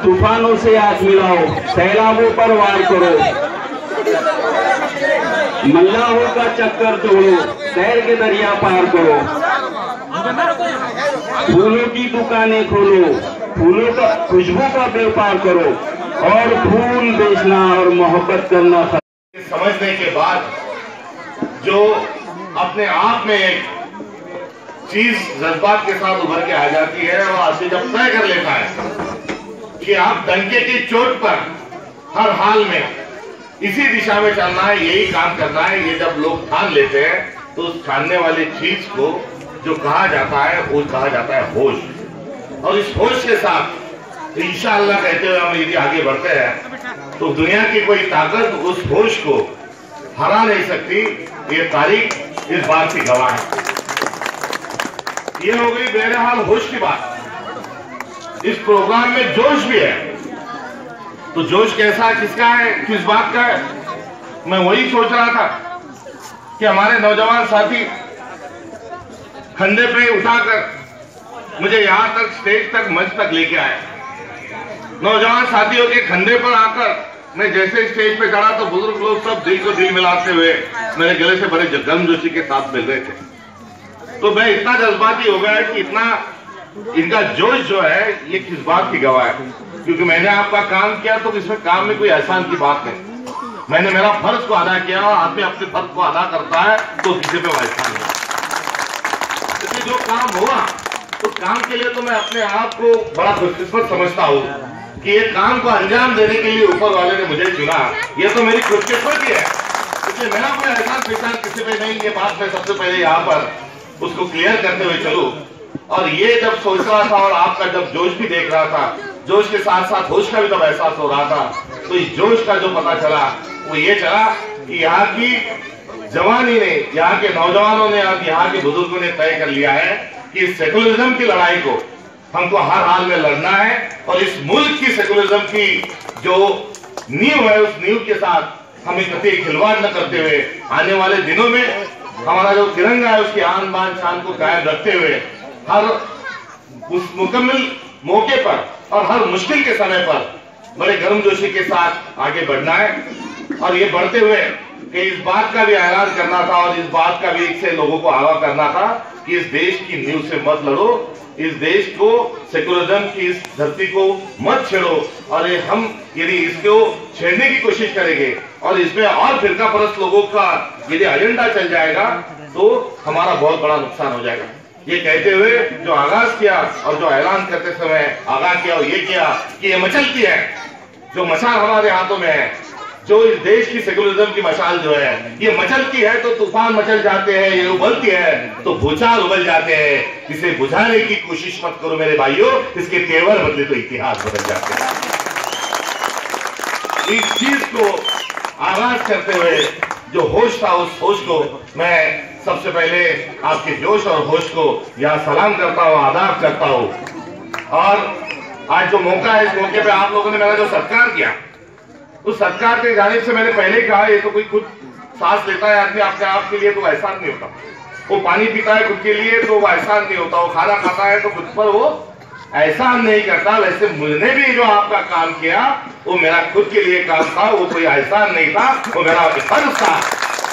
तूफानों से आग मिलाओ, सैलाबों पर वार करो, मल्लाहों का चक्कर तोड़ो, शहर के दरिया पार करो, फूलों की दुकानें खोलो, फूलों का खुशबू का व्यापार करो और फूल बेचना और मोहब्बत करना। समझने के बाद जो अपने आप में एक चीज जज्बात के साथ उभर के आ जाती है और आदमी जब तय कर लेता है कि आप डंके की चोट पर हर हाल में इसी दिशा में चलना है, यही काम करना है, ये जब लोग ठान लेते हैं तो उस ठानने वाली चीज को जो कहा जाता है वो कहा जाता है होश। और इस होश के साथ इंशाअल्लाह कहते हुए हम यदि आगे बढ़ते हैं तो दुनिया की कोई ताकत उस होश को हरा नहीं सकती। ये तारीख इस बात की गवाह है। ये हो गई बहरहाल होश की बात। इस प्रोग्राम में जोश भी है, तो जोश कैसा किसका है, किस बात का है? मैं वही सोच रहा था कि हमारे नौजवान साथी खंडे पे उठाकर मुझे यहां तक स्टेज तक मंच तक लेके आए। नौजवान साथियों के खंडे पर आकर मैं जैसे स्टेज पे चढ़ा तो बुजुर्ग लोग सब दिल को दिल मिलाते हुए मेरे गले से बड़े गर्मजोशी के साथ मिल रहे थे। तो मैं इतना जज्बाती हो गया कि इतना इनका जोश जो है ये किस बात की गवाह है, क्योंकि मैंने आपका काम किया तो इसमें काम में कोई एहसान की बात नहीं। मैंने मेरा फर्ज को अदा किया और आदमी अपने फर्ज को अदा करता है तो किसी पे एहसान नहीं। इसलिए जो काम हुआ उस काम के लिए तो मैं अपने आप को बड़ा खुशकिस्मत समझता हूँ कि ये काम को अंजाम देने के लिए ऊपर वाले ने मुझे चुना। ये तो मेरी खुशकिस्मती है, इसलिए मेरा कोई एहसान पहचान किसी पे नहीं। ये बात मैं सबसे पहले यहाँ पर उसको क्लियर करते हुए चलूं। और ये जब सोच रहा था और आपका जब जोश भी देख रहा था, जोश के साथ साथ होश का भी तब एहसास हो रहा था, तो इस जोश का जो पता चला वो ये चला कि यहाँ की जवानी ने, यहाँ के नौजवानों ने और यहाँ के बुजुर्गों ने तय कर लिया है कि सेकुलरिज्म की लड़ाई को हमको हर हाल में लड़ना है। और इस मुल्क की सेकुलरिज्म की जो नींव है उस नींव के साथ हमें कभी खिलवाड़ न करते हुए आने वाले दिनों में हमारा जो तिरंगा है उसकी आन बान शान को कायम रखते हुए हर उस मुकम्मल मौके पर और हर मुश्किल के समय पर बड़े गर्मजोशी के साथ आगे बढ़ना है। और ये बढ़ते हुए कि इस बात का भी ऐलान करना था और इस बात का भी से लोगों को आगाह करना था कि इस देश की नींव से मत लड़ो, इस देश को सेकुलरिज्म की इस धरती को मत छेड़ो। और ये हम यदि इसको छेड़ने की कोशिश करेंगे और इसमें और फिरका परस्त लोगों का यदि एजेंडा चल जाएगा तो हमारा बहुत बड़ा नुकसान हो जाएगा। ये कहते हुए जो आगाज किया और जो ऐलान करते समय आगाह किया और ये किया कि ये मचलती है, जो मशाल हमारे हाथों में है, जो इस देश की सेकुलरिज्म की मशाल जो है ये मचलती है तो तूफान मचल जाते हैं, ये उबलती है तो भूचाल उबल जाते हैं। इसे बुझाने की कोशिश मत करो मेरे भाइयों, इसके तेवर बदले तो इतिहास बदल जाते हैं। इस चीज को आगाज करते हुए जो होश था उस होश को मैं सबसे पहले आपके जोश और होश को यहाँ सलाम करता हूँ, आदाब करता हूँ। और आज जो मौका है इस मौके पे आप लोगों ने मेरा जो सत्कार किया उस सत्कार के जानिब से मैंने पहले कहा ये तो कोई खुद सांस लेता है आदमी अपने आप के लिए तो एहसान नहीं होता, वो पानी पीता है खुद के लिए तो वो एहसान नहीं होता, वो खाना खाता है तो खुद पर वो एहसान नहीं करता। वैसे मुझे भी जो आपका काम किया वो मेरा खुद के लिए काम था, वो कोई एहसान नहीं था, वो मेरा फर्ज था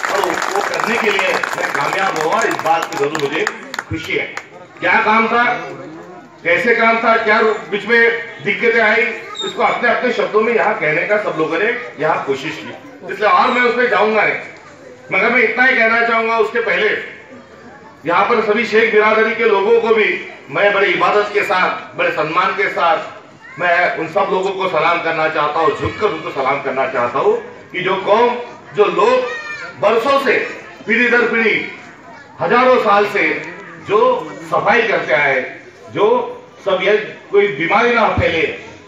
और वो करने के लिए मैं कामयाब हुआ। इस बात की जरूर मुझे खुशी है। क्या काम था, कैसे काम था, क्या बीच में दिक्कतें आई, इसको अपने अपने शब्दों में यहाँ कहने का सब लोगों ने यहाँ कोशिश की, इसलिए और मैं उसमें जाऊंगा नहीं। मगर मैं इतना ही कहना चाहूंगा उसके पहले यहाँ पर सभी शेख बिरादरी के लोगों को भी मैं बड़ी इबादत के साथ, बड़े सम्मान के साथ मैं उन सब लोगों को सलाम करना चाहता हूँ, झुककर उनको सलाम करना चाहता हूँ कि जो कौम, जो लोग बरसों से पीढ़ी दर पीढ़ी हजारों साल से जो सफाई करते आए, जो सब ये कोई बीमारी ना फैले,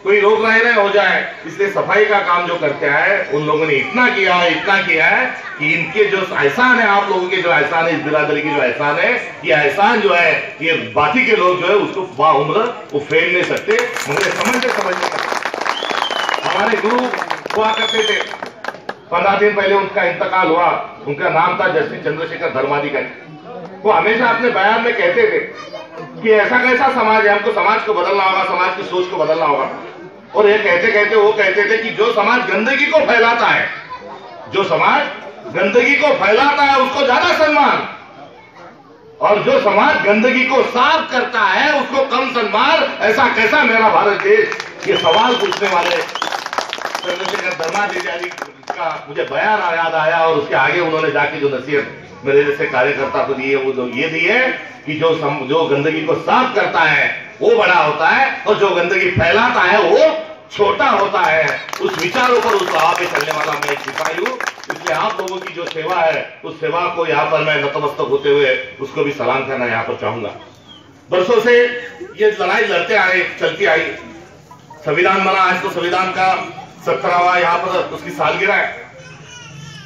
कोई रोग रहे हो जाए, इसलिए सफाई का काम जो करते आए उन लोगों ने इतना किया है कि इनके जो एहसान है, आप लोगों के जो एहसान है, इस बिरादरी की जो एहसान है, ये एहसान जो है ये बाकी के लोग जो है उसको बाउम्र वो फेल नहीं सकते। मुझे समझने हमारे गुरु हुआ करते थे, 15 दिन पहले उनका इंतकाल हुआ। उनका नाम था जस्टिस चंद्रशेखर धर्माधिकारी। वो हमेशा अपने बयान में कहते थे कि ऐसा कैसा समाज है, हमको समाज को बदलना होगा, समाज की सोच को बदलना होगा। और ये कहते कहते वो कहते थे कि जो समाज गंदगी को फैलाता है, जो समाज गंदगी को फैलाता है उसको ज्यादा सम्मान, और जो समाज गंदगी को साफ करता है उसको कम सम्मान। ऐसा कैसा मेरा भारत देश? ये सवाल पूछने वाले चंद्रशेखर धर्माधिकारी का मुझे बयान याद आया, और उसके आगे उन्होंने जाके जो नसीहत मेरे जैसे कार्यकर्ता को दी है वो ये दी है कि जो गंदगी को साफ करता है वो बड़ा होता है, और जो गंदगी फैलाता है वो छोटा होता है। उस विचारों पर, उस राह पे चलने वाला मैं एक सिपाही हूं, इसलिए आप लोगों की जो सेवा है उस सेवा को यहाँ पर मैं नतमस्तक होते हुए उसको भी सलाम करना यहाँ पर चाहूंगा। बरसों से ये लड़ाई लड़ते आए, चलती आई। संविधान बना, आज तो संविधान का 17वां यहाँ पर उसकी सालगिरह है।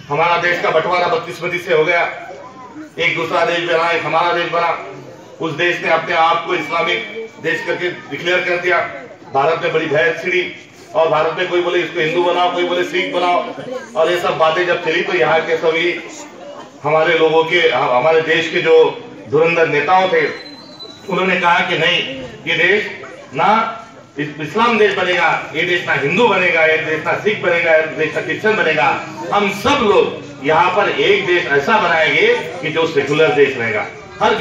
हमारा देश का बंटवारा 32 से हो गया, एक दूसरा देश बना, एक हमारा देश बना। उस देश ने अपने आप को इस्लामिक देश करके डिक्लेयर कर दिया। भारत में बड़ी भैंस छिड़ी, और भारत में कोई बोले इसको हिंदू बनाओ, कोई बोले सिख बनाओ, और ये सब बातें जब चली तो यहाँ के सभी हमारे लोगों के, हमारे देश के जो धुरंधर नेताओं थे, उन्होंने कहा कि नहीं, ये देश ना इस्लाम देश बनेगा, ये देश ना हिंदू बनेगा, ये देश ना सिख बनेगा, ये देश ना क्रिश्चियन बनेगा। हम सब लोग यहाँ पर एक देश ऐसा बनाएंगे कि जो सेकुलर देश रहेगा। हर